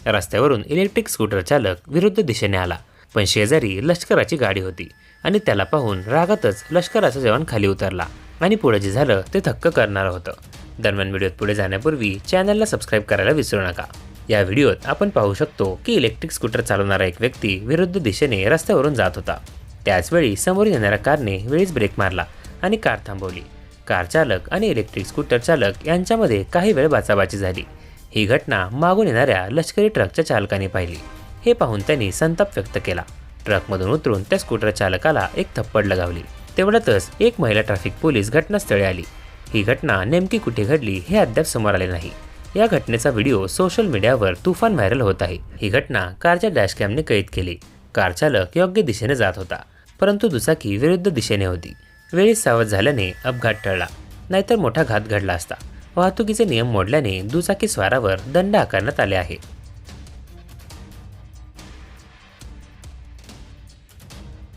रस्त्यावरून electric scooter चालक विरुद्ध दिशेने आला, पण शेजारी लष्कराची गाडी होती आणि त्याला पाहून रागातच लष्कराचा जवान खाली उतरला आणि पुढे जे झालं ते थक्क करणारं होतं. दरम्यान व्हिडिओत पुढे जाण्यापूर्वी चॅनलला सबस्क्राईब करायला विसरू नका. या व्हिडिओत आपण पाहू शकतो की इलेक्ट्रिक स्कूटर चालवणारा एक व्यक्ती विरुद्ध दिशेने रस्त्यावरून जात होता. त्याचवेळी समोर येणाऱ्या कारने वेळीच ब्रेक मारला आणि कार थांबवली. कार चालक आणि इलेक्ट्रिक स्कूटर चालक यांच्यामध्ये काही वेळ बाचाबाची झाली. ही घटना मागून येणाऱ्या लष्करी ट्रकच्या चालकाने पाहिली. हे पाहून त्यांनी संताप व्यक्त केला. ट्रकमधून उतरून त्या स्कूटर चालकाला एक थप्पड लगावली. तेवढ्यातच एक महिला ट्रॅफिक पोलीस घटनास्थळी आली. ही घटना नेमकी कुठे घडली हे अद्याप समोर आले नाही. या घटनेचा व्हिडिओ सोशल मीडियावर तुफान व्हायरल होत आहे. ही घटना कारच्या डॅशकॅमने कैद केली. कार चालक योग्य दिशेने जात होता, परंतु दुचाकी विरुद्ध दिशेने होती. वेळीच सावध झाल्याने अपघात टळला, नाहीतर मोठा घात घडला असता. वाहतुकीचे नियम मोडल्याने दुचाकी स्वारावर दंड आकारण्यात आले आहे.